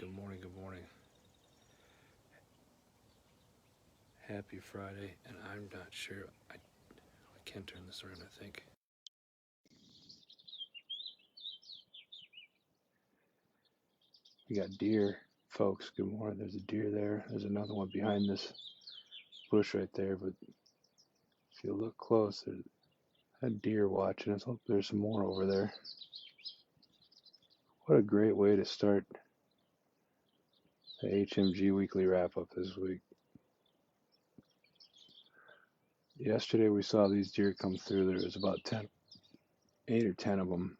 Good morning, good morning. Happy Friday, and I'm not sure. I can turn this around, I think. We got deer, folks. Good morning. There's a deer there. There's another one behind this bush right there, but if you look close, there's a deer watching us. Oh, there's some more over there. What a great way to start the HMG weekly wrap up this week. Yesterday we saw these deer come through. There was about 8 or 10 of them.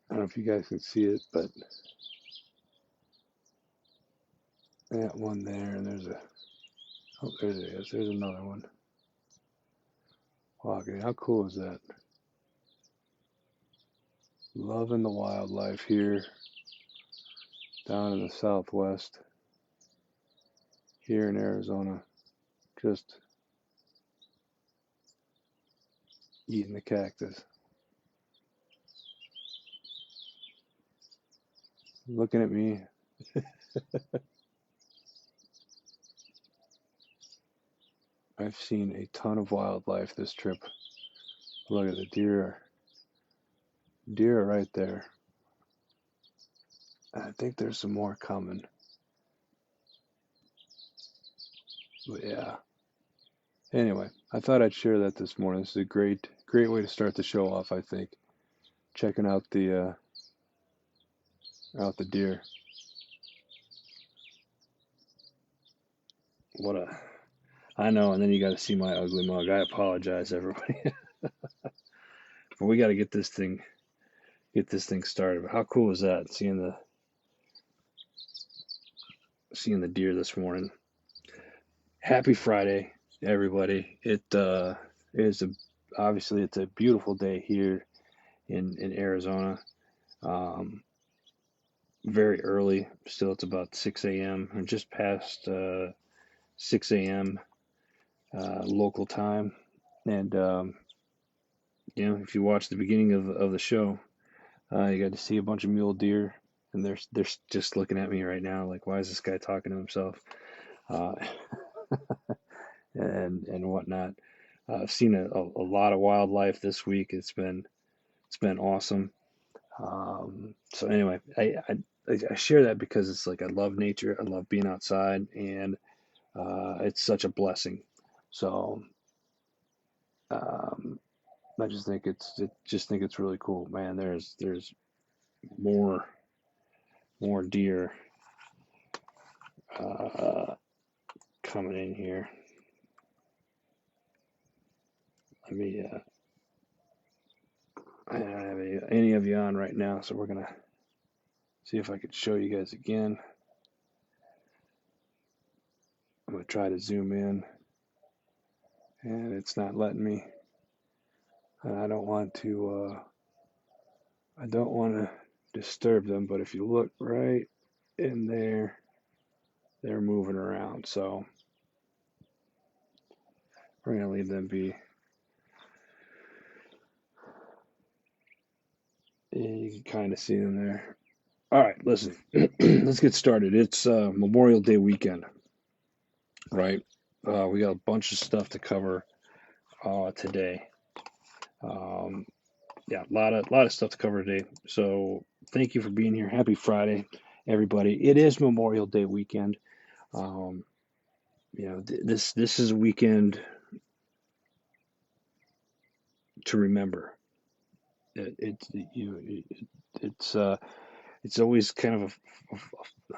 I don't know if you guys can see it, but that one there, and there it is. There's another one walking. How cool is that? Loving the wildlife here down in the Southwest, here in Arizona, just eating the cactus. Looking at me. I've seen a ton of wildlife this trip. Look at the deer. Deer are right there. I think there's some more coming. But yeah. Anyway, I thought I'd share that this morning. This is a great way to start the show off, I think. Checking out the deer. I know, and then you got to see my ugly mug. I apologize, everybody. But we got to get this thing started. But how cool is that? Seeing the deer this morning. Happy Friday, everybody. It is obviously it's a beautiful day here in Arizona. Um, very early. Still, it's about 6 a.m. or just past 6 a.m. Local time. And if you watch the beginning of the show, you got to see a bunch of mule deer, and they're just looking at me right now, like, why is this guy talking to himself? Uh, and whatnot. I've seen a lot of wildlife this week. It's been awesome. So anyway, I share that because it's like I love nature. I love being outside, and it's such a blessing. So um, I just think it's really cool, man. There's more deer uh, coming in here. Let me. I don't have any of you on right now, so we're gonna see if I could show you guys again. I'm gonna try to zoom in, and it's not letting me. And I don't want to disturb them, but if you look right in there, they're moving around. So we're gonna leave them be. Yeah, you can kind of see them there. All right, listen, let's get started. It's Memorial Day weekend, right? We got a bunch of stuff to cover today. Um, yeah, a lot of stuff to cover today. So thank you for being here. Happy Friday, everybody. It is Memorial Day weekend. Um, this is a weekend to remember. It's always kind of I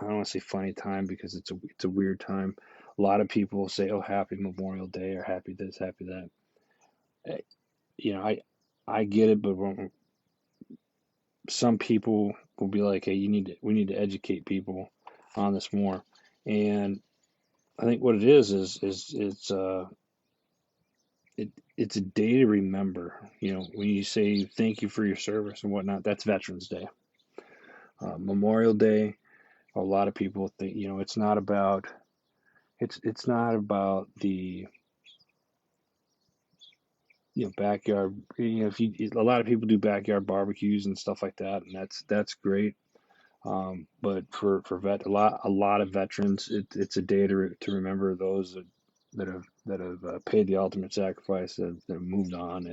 don't want to say funny time because it's a weird time. A lot of people say, "Oh, happy Memorial Day" or "Happy this, happy that." Eh, You know, I get it, but some people will be like, "Hey, we need to educate people on this more." And I think what it is it, it's a day to remember. When you say thank you for your service and whatnot, that's Veterans Day. Memorial Day, a lot of people think, it's not about backyard. If a lot of people do backyard barbecues and stuff like that, and that's great. But for a lot of veterans, it's a day to remember those that have paid the ultimate sacrifice, that have moved on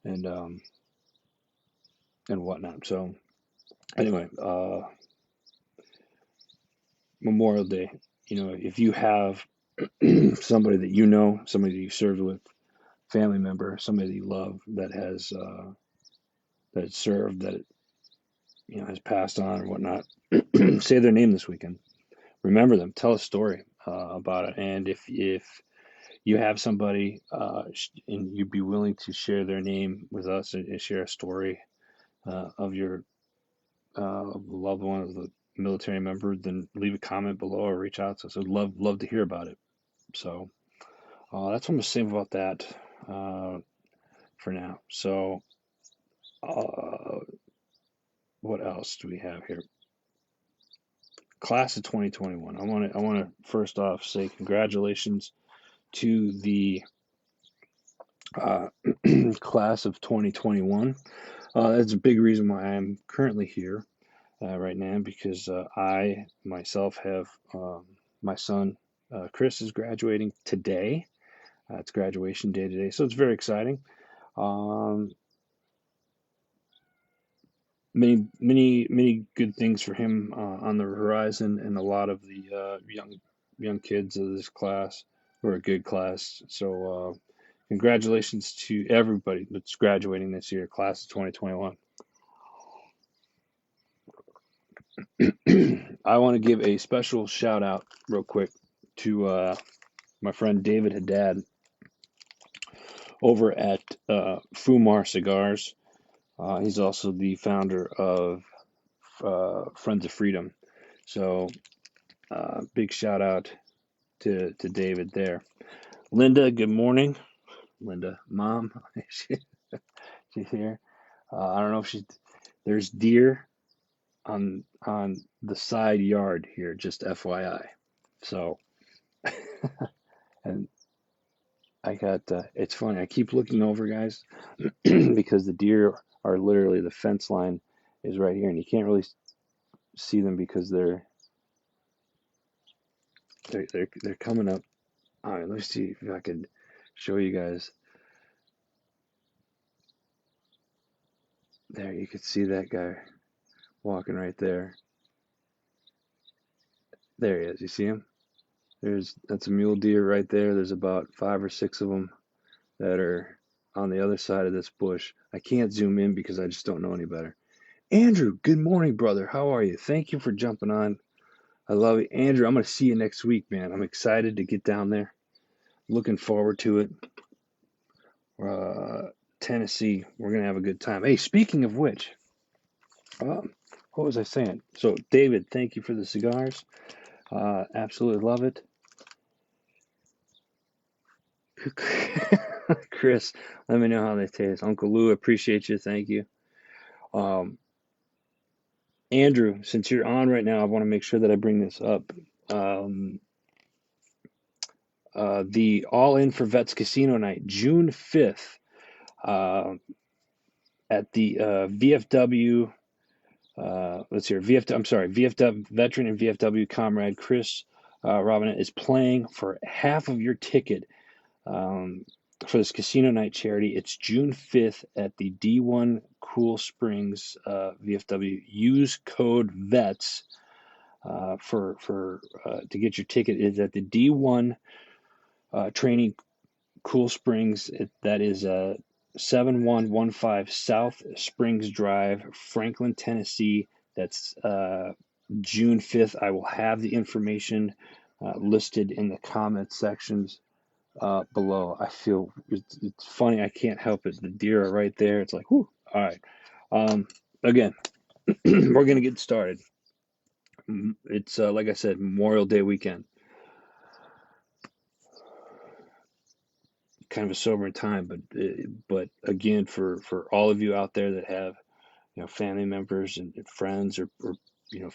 and um and whatnot. So anyway, Memorial Day. If you have somebody that somebody that you served with, family member, somebody that you love that served, that has passed on or whatnot, say their name this weekend. Remember them. Tell a story about it. And if you have somebody and you'd be willing to share their name with us and share a story of your loved one, of the military member, then leave a comment below or reach out to us. I'd love to hear about it. So that's what I'm gonna say about that uh, for now. So uh, what else do we have here? Class of 2021. I want to first off say congratulations to the uh, class of 2021. That's a big reason why I'm currently here right now, because I myself have my son Chris is graduating today. It's graduation day today, so it's very exciting. Um, many good things for him on the horizon, and a lot of the young kids of this class were a good class. So congratulations to everybody that's graduating this year, class of 2021. I want to give a special shout out real quick to my friend David Haddad over at Fumar Cigars. He's also the founder of Friends of Freedom. So big shout out to David there. Linda, good morning. Linda, mom, she's here. I don't know if there's deer on the side yard here, just FYI. So, and I got it's funny. I keep looking over, guys, because the deer are literally, the fence line is right here, and you can't really see them because they're coming up. All right, let's see if I could show you guys. There, you can see that guy walking right there. There he is. You see him? That's a mule deer right there. There's about 5 or 6 of them that are on the other side of this bush. I can't zoom in because I just don't know any better. Andrew, good morning, brother. How are you? Thank you for jumping on. I love you. Andrew, I'm going to see you next week, man. I'm excited to get down there. Looking forward to it. Tennessee, we're going to have a good time. Hey, speaking of which, what was I saying? So, David, thank you for the cigars. Absolutely love it. Chris, let me know how they taste. Uncle Lou, appreciate you. Thank you. Um, Andrew, since you're on right now, I want to make sure that I bring this up. Um, the All In for Vets Casino Night, June 5th, uh, at the VFW. Let's hear VFW. I'm sorry, VFW veteran and VFW comrade Chris Robinette is playing for half of your ticket um, for this casino night charity. It's June 5th at the D1 Cool Springs VFW. Use code VETS for to get your ticket. Is at the D1 Training Cool Springs. That is 7115 South Springs Drive, Franklin, Tennessee. That's June 5th. I will have the information listed in the comment sections below. I feel it's funny. I can't help it. The deer are right there. It's like, whoo. All right. Again, we're going to get started. It's like I said, Memorial Day weekend. Kind of a sobering time, but again, for all of you out there that have family members and friends, or you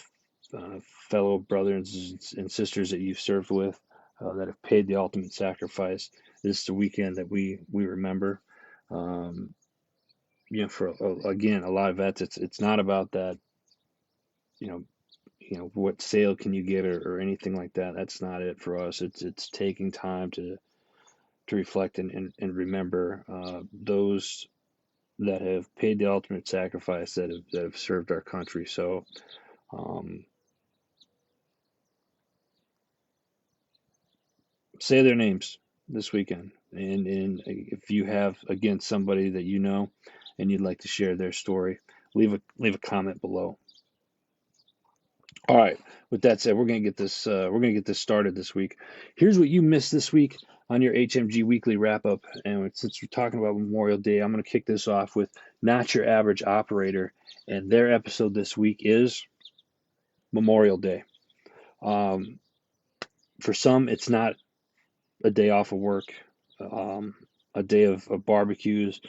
fellow brothers and sisters that you've served with that have paid the ultimate sacrifice, this is the weekend that we remember. Um, for again, a lot of vets, it's not about that, you know, what sale can you get or anything like that. That's not it for us. It's taking time to reflect and remember those that have paid the ultimate sacrifice that have served our country. So um, say their names this weekend, and if you have again somebody that you know and you'd like to share their story, leave a comment below. All right. With that said, we're gonna get this started this week. Here's what you missed this week on your HMG weekly wrap up. And since we're talking about Memorial Day, I'm gonna kick this off with Not Your Average Operator, and their episode this week is Memorial Day. Um, for some, it's not a day off of work, um, a day of barbecues,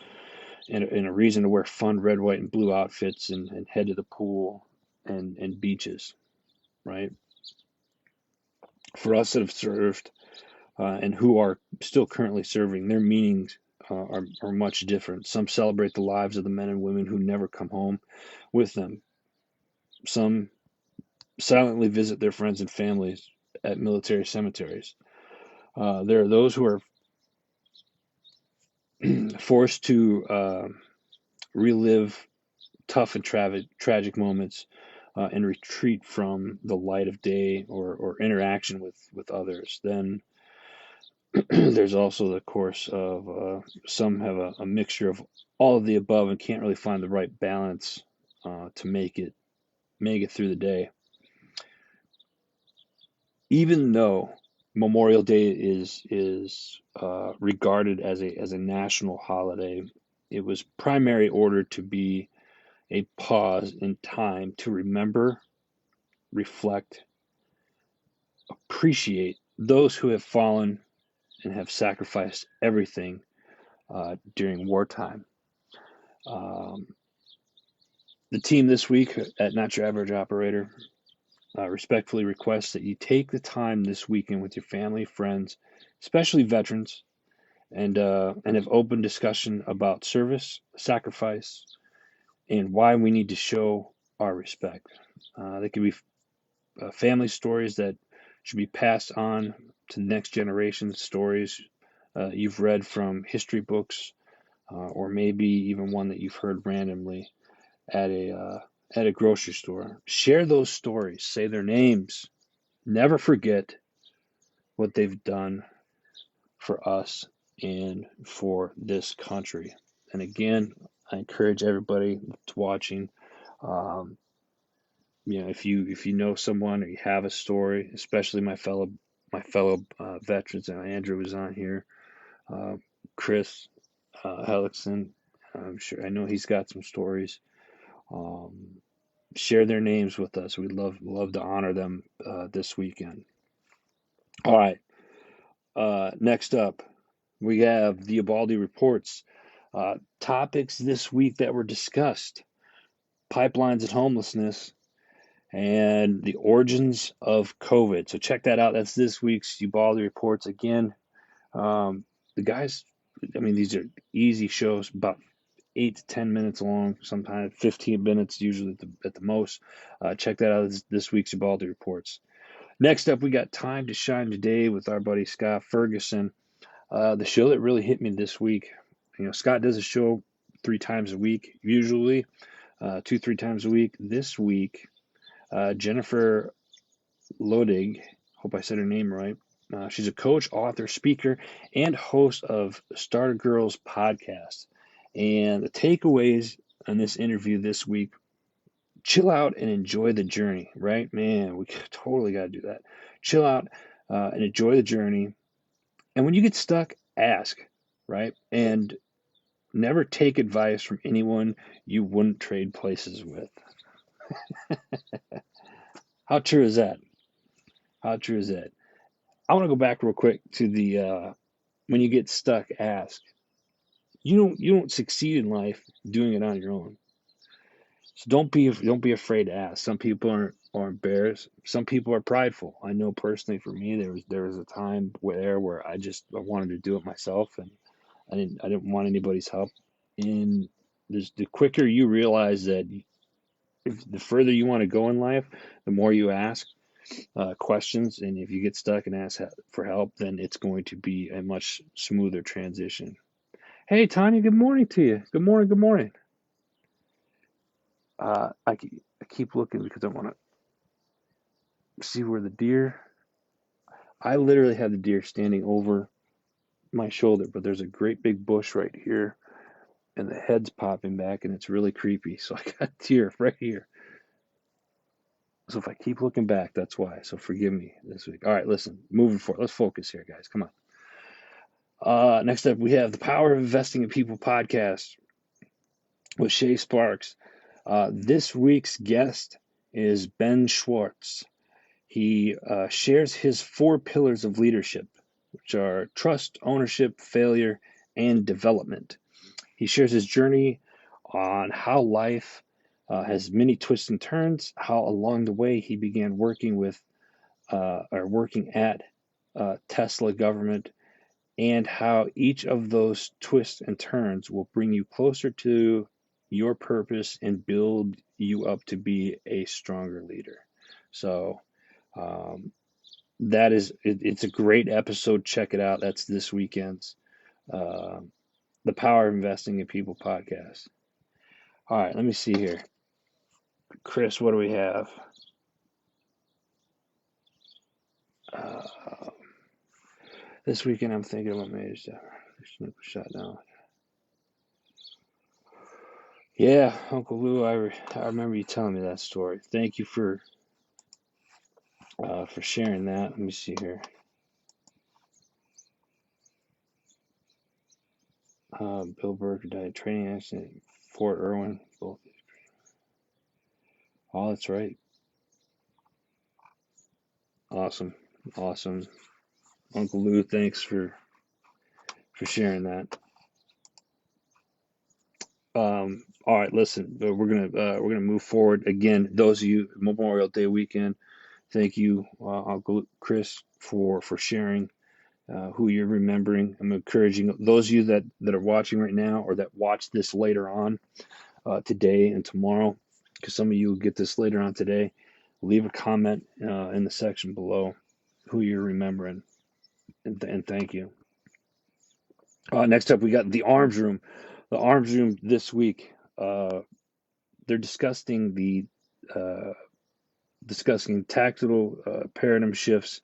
and a reason to wear fun red, white, and blue outfits and head to the pool and beaches, right? For us that have served and who are still currently serving, their meanings are much different. Some celebrate the lives of the men and women who never come home with them. Some silently visit their friends and families at military cemeteries. There are those who are forced to relive tough and tragic moments and retreat from the light of day or interaction with others. Then there's also the course of some have a mixture of all of the above and can't really find the right balance to make it through the day. Even though Memorial Day is regarded as a national holiday, it was primary ordered to be a pause in time to remember, reflect, appreciate those who have fallen and have sacrificed everything during wartime. Um, the team this week at Not Your Average Operator respectfully requests that you take the time this weekend with your family, friends, especially veterans, and have open discussion about service, sacrifice, and why we need to show our respect. They could be family stories that should be passed on to the next generation, stories you've read from history books, or maybe even one that you've heard randomly at a grocery store. Share those stories, say their names. Never forget what they've done for us and for this country. And again, I encourage everybody that's watching. Um, if you know someone or you have a story, especially my fellow veterans. Andrew was on here. Uh, Chris Hellickson. I'm sure I know he's got some stories. Um, Share their names with us. We'd love to honor them this weekend. All right. Next up, we have the Ubaldi reports. Topics this week that were discussed: pipelines and homelessness, and the origins of COVID. So check that out. That's this week's Ubaldi reports. Again, the guys. I mean, these are easy shows, about 8 to 10 minutes long, sometimes 15 minutes, usually at the most. Check that out. This week's Ubaldi reports. Next up, we got Time to Shine Today with our buddy Scott Ferguson. The show that really hit me this week. Scott does a show 3 times a week, usually 2, 3 times a week. This week, Jennifer Lodig, hope I said her name right. She's a coach, author, speaker, and host of Starter Girls podcast. And the takeaways on this interview this week: chill out and enjoy the journey, right? Man, we totally got to do that. Chill out and enjoy the journey. And when you get stuck, ask, right? And never take advice from anyone you wouldn't trade places with. How true is that? How true is that? I want to go back real quick to the when you get stuck, ask. You don't succeed in life doing it on your own. So don't be afraid to ask. Some people are embarrassed. Some people are prideful. I know personally for me there was a time where I wanted to do it myself, I didn't want anybody's help. And the quicker you realize that the further you want to go in life, the more you ask questions, and if you get stuck and ask for help, then it's going to be a much smoother transition. Hey, Tanya, good morning to you. Good morning, good morning. I keep looking because I want to see where the deer. I literally have the deer standing over my shoulder, but there's a great big bush right here, and the head's popping back, and it's really creepy. So I got deer right here. So if I keep looking back, that's why. So forgive me this week. All right, listen, moving forward. Let's focus here, guys. Come on. Next up, we have the Power of Investing in People podcast with Shay Sparks. This week's guest is Ben Schwartz. He shares his 4 pillars of leadership, which are trust, ownership, failure, and development. He shares his journey on how life has many twists and turns, how along the way he began working with or working at Tesla government, and how each of those twists and turns will bring you closer to your purpose and build you up to be a stronger leader. So that is it's a great episode. Check it out. That's this weekend's uh, the Power of Investing in People podcast. All right, let me see here. Chris, what do we have? Uh, this weekend, I'm thinking about major stuff. Snoop was shot down. Yeah, Uncle Lou, I remember you telling me that story. Thank you for sharing that. Let me see here. Bill Burke died in training accident, Fort Irwin. Both. Oh, that's right. Awesome, awesome. Uncle Lou, thanks for sharing that. All right, listen, we're gonna move forward again. Those of you Memorial Day weekend, thank you, Uncle Chris, for sharing who you're remembering. I'm encouraging those of you that are watching right now or that watch this later on today and tomorrow, because some of you will get this later on today. Leave a comment in the section below who you're remembering, and thank you. Next up, we got the Arms Room. The Arms Room this week. They're uh, discussing tactical paradigm shifts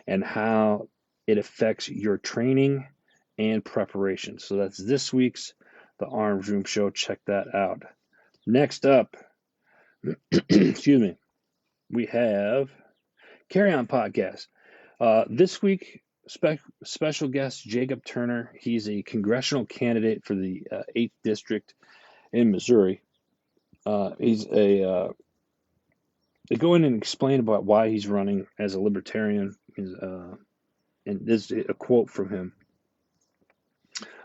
and how it affects your training and preparation. So that's this week's The Arms Room Show. Check that out. Next up, excuse me, we have Carry On Podcast. This week, special guest Jacob Turner. He's a congressional candidate for the 8th District in Missouri. He's they go in and explain about why he's running as a libertarian. And this is a quote from him.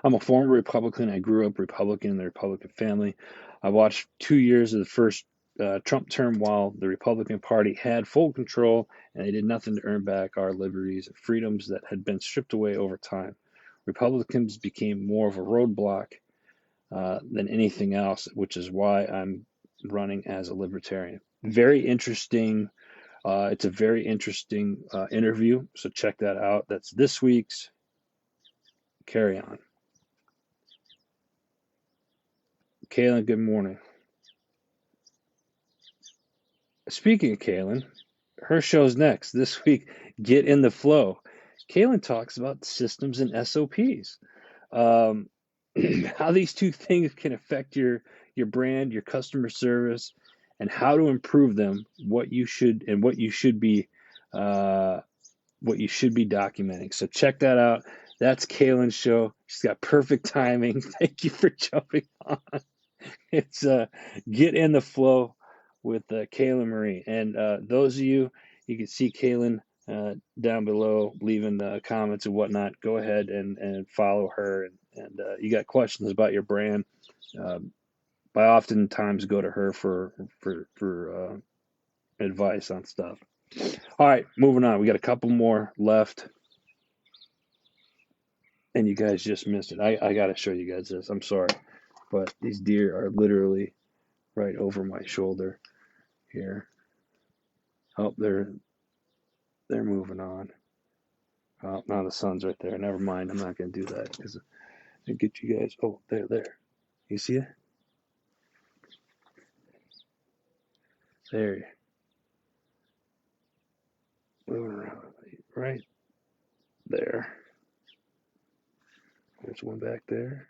I'm a former Republican. I grew up Republican in the Republican family. I watched 2 years of the first Trump term while the Republican Party had full control and they did nothing to earn back our liberties and freedoms that had been stripped away over time. Republicans became more of a roadblock than anything else, which is why I'm running as a libertarian. Very interesting. It's a very interesting interview, so check that out. That's this week's Carry On. Kaylin, good morning. Speaking of Kaylin, her show's next this week. Get in the Flow. Kaylin talks about systems and SOPs, um, how these two things can affect your brand, your customer service, and how to improve them. What you should uh, be documenting. So check that out. That's Kaylin's show. She's got perfect timing. Thank you for jumping on. It's Get in the Flow with Kaylin Marie. And those of you, you can see Kaylin down below, leaving comments and whatnot. Go ahead and follow her. And you got questions about your brand. I oftentimes go to her for advice on stuff. All right, moving on. We got a couple more left. and you guys just missed it. I got to show you guys this. I'm sorry, but these deer are literally right over my shoulder here. Oh, they're moving on. Oh, now the sun's right there. Never mind. I'm not gonna do that because I get you guys. Oh, there. You see it? There. Moving around right there. There's one back there.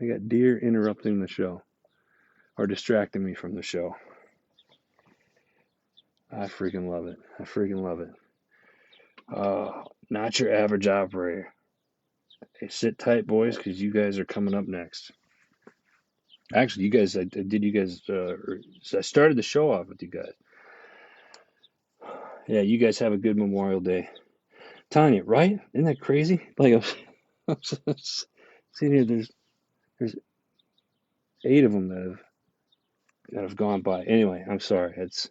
I got deer interrupting the show or distracting me from the show. I freaking love it. I freaking love it. Not your average operator. Hey, sit tight, boys, because you guys are coming up next. Actually, you guys, I started the show off with you guys. Yeah, you guys have a good Memorial Day. Tanya, right? Isn't that crazy? Like, I'm sitting here, there's 8 of them that have gone by. Anyway, I'm sorry. It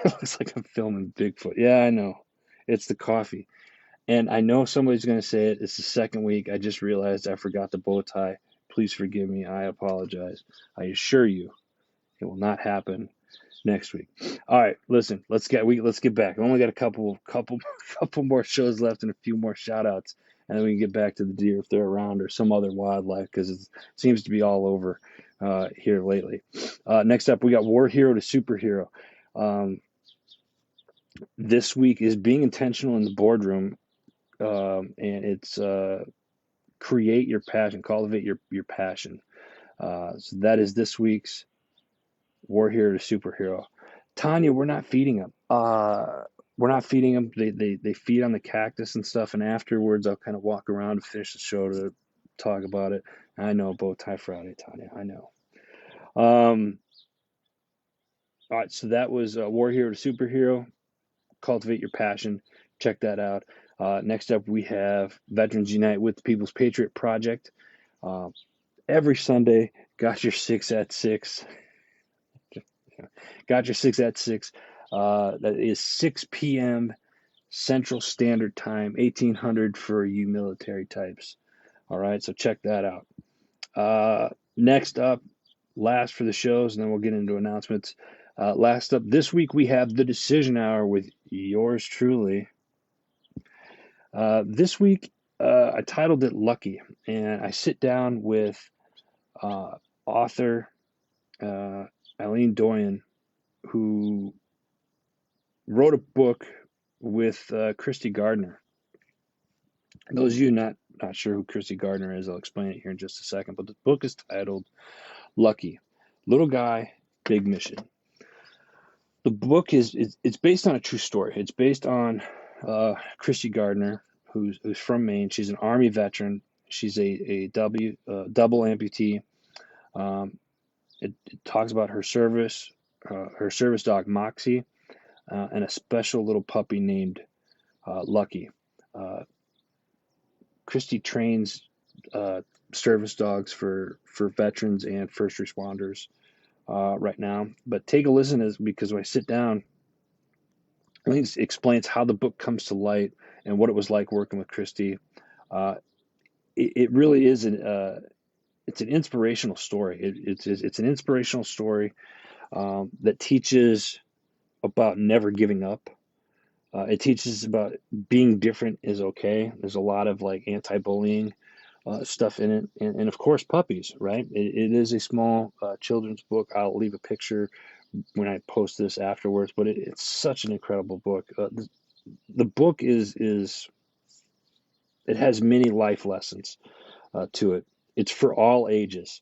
looks like I'm filming Bigfoot. Yeah, I know. It's the coffee. And I know somebody's going to say it. It's the second week. I just realized I forgot the bow tie. Please forgive me. I apologize. I assure you it will not happen next week. All right, listen, let's get back. I only got a couple more shows left and a few more shout outs, and then we can get back to the deer if they're around or some other wildlife because it seems to be all over here lately. Next up, we got War Hero to Superhero. This week is being intentional in the boardroom, and it's create your passion, cultivate your passion. So that is this week's War Hero to Superhero. Tanya, we're not feeding them. We're not feeding them. They feed on the cactus and stuff, and afterwards I'll kind of walk around and finish the show to talk about it. I know, Bow Tie Friday, Tanya. I know. All right, so that was War Hero to Superhero. Cultivate your passion. Check that out. Next up, we have Veterans Unite with the People's Patriot Project. Every Sunday, got your 6 at 6. Got your 6 at 6. That is 6 p.m. Central Standard Time, 1800 for you military types. All right, so check that out. Next up, last for the shows, and then we'll get into announcements. Last up, this week we have the Decision Hour with yours truly. This week, I titled it Lucky, and I sit down with author Eileen Doyen, who wrote a book with Christy Gardner. Those of you not sure who Christy Gardner is, I'll explain it here in just a second. But the book is titled Lucky, Little Guy, Big Mission. The book is it's based on a true story. It's based on Christy Gardner, who's from Maine. She's an Army veteran. She's a double amputee. It talks about her service dog Moxie, and a special little puppy named Lucky. Christy trains service dogs for veterans and first responders right now. But take a listen because when I sit down, it explains how the book comes to light and what it was like working with Christy. It really is it's an inspirational story. It's an inspirational story that teaches about never giving up. It teaches about being different is okay. There's a lot of like anti-bullying stuff in it, and of course puppies, right? It is a small children's book. I'll leave a picture when I post this afterwards, but it's such an incredible book. The book is it has many life lessons to it. It's for all ages,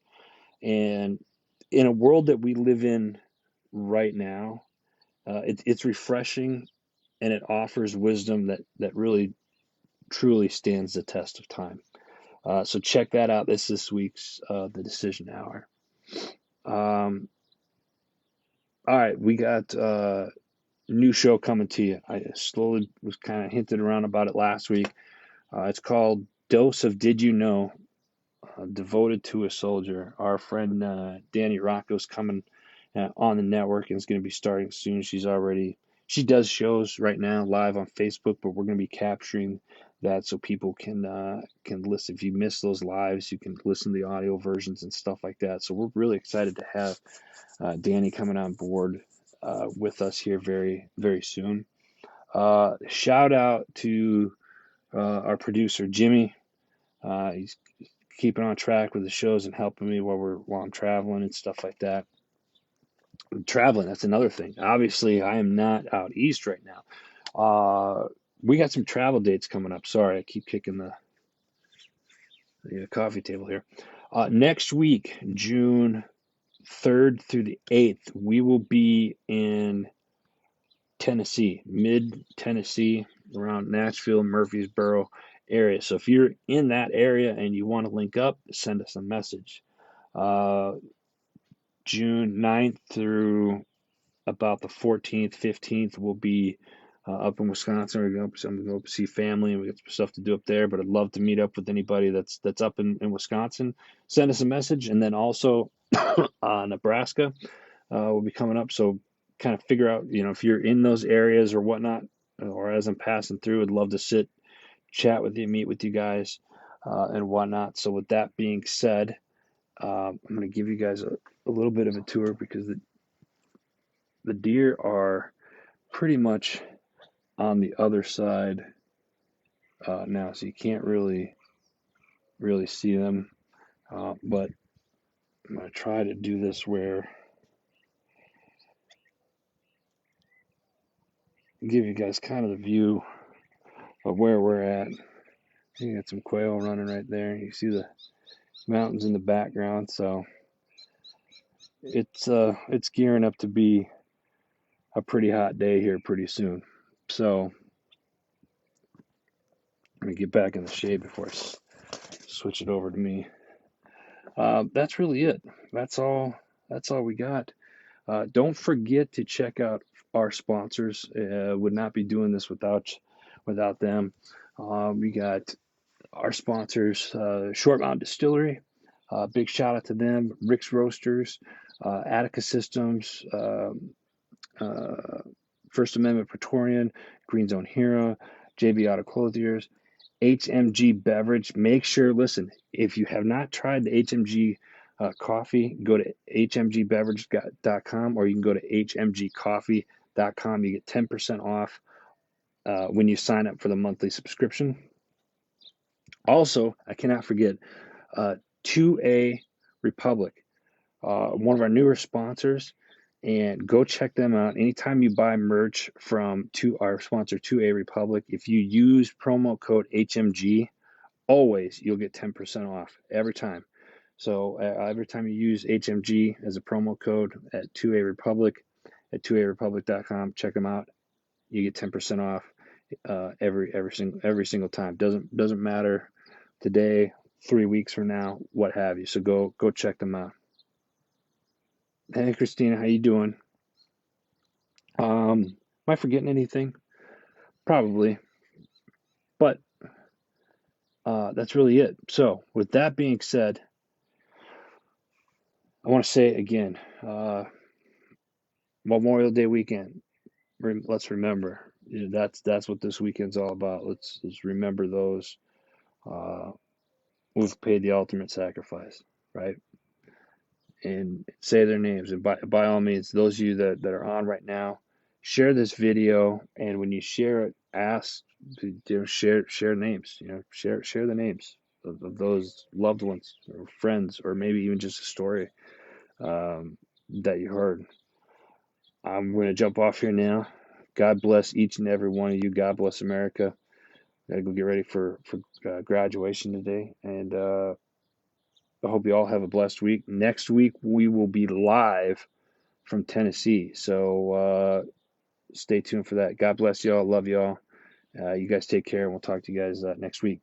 and in a world that we live in right now, it's refreshing, and it offers wisdom that really truly stands the test of time. So check that out. This week's The Decision Hour. All right, we got a new show coming to you. I slowly was kind of hinted around about it last week. It's called Dose of Did You Know, devoted to a soldier. Our friend Danny Rocco's coming on the network and is going to be starting soon. She does shows right now live on Facebook, but we're going to be capturing that so people can listen. If you miss those lives, you can listen to the audio versions and stuff like that. So we're really excited to have Danny coming on board with us here very, very soon. Shout out to our producer Jimmy. He's keeping on track with the shows and helping me while I'm traveling and stuff like that. Traveling, that's another thing. Obviously, I am not out east right now. We got some travel dates coming up. Sorry, I keep kicking the coffee table here. Next week, June 3rd through the 8th, we will be in Tennessee, mid Tennessee, around Nashville, Murfreesboro area. So if you're in that area and you want to link up, send us a message. June 9th through about the 14th, 15th, we'll be up in Wisconsin. I'm going to go see family, and we got some stuff to do up there. But I'd love to meet up with anybody that's up in Wisconsin. Send us a message, and then also Nebraska will be coming up. So kind of figure out, if you're in those areas or whatnot, or as I'm passing through, I'd love to sit, chat with you, meet with you guys, and whatnot. So with that being said, I'm going to give you guys a little bit of a tour because the deer are pretty much on the other side now, so you can't really see them. But I'm going to try to do this where give you guys kind of the view of where we're at. You got some quail running right there. You see the mountains in the background, so it's gearing up to be a pretty hot day here pretty soon. So let me get back in the shade before I switch it over to me. That's really it. That's all. That's all we got. Don't forget to check out our sponsors. Would not be doing this without them. We got our sponsors, Short Mountain Distillery. Big shout out to them. Rick's Roasters, Attica Systems, First Amendment Praetorian, Green Zone Hero, JB Auto Clothiers, HMG Beverage. Make sure, listen, if you have not tried the HMG coffee, go to hmgbeverage.com, or you can go to hmgcoffee.com. You get 10% off when you sign up for the monthly subscription. Also, I cannot forget 2A Republic, one of our newer sponsors, and go check them out. Anytime you buy merch from our sponsor 2A Republic, if you use promo code HMG, always you'll get 10% off every time. So every time you use HMG as a promo code at 2A Republic, at 2arepublic.com, check them out. You get 10% off every single time. Doesn't matter today, 3 weeks from now, what have you. So go check them out. Hey Christina, how you doing? Am I forgetting anything? Probably, but that's really it. So with that being said, I want to say again, Memorial Day weekend. Let's remember, that's what this weekend's all about. Let's remember those who've paid the ultimate sacrifice, right? And say their names. And by all means, those of you that are on right now, share this video. And when you share it, ask share names. Share the names of those loved ones or friends, or maybe even just a story that you heard. I'm going to jump off here now. God bless each and every one of you. God bless America. Gotta go get ready for graduation today, and I hope you all have a blessed week. Next week we will be live from Tennessee, so stay tuned for that. God bless y'all. Love y'all. You guys take care, and we'll talk to you guys next week.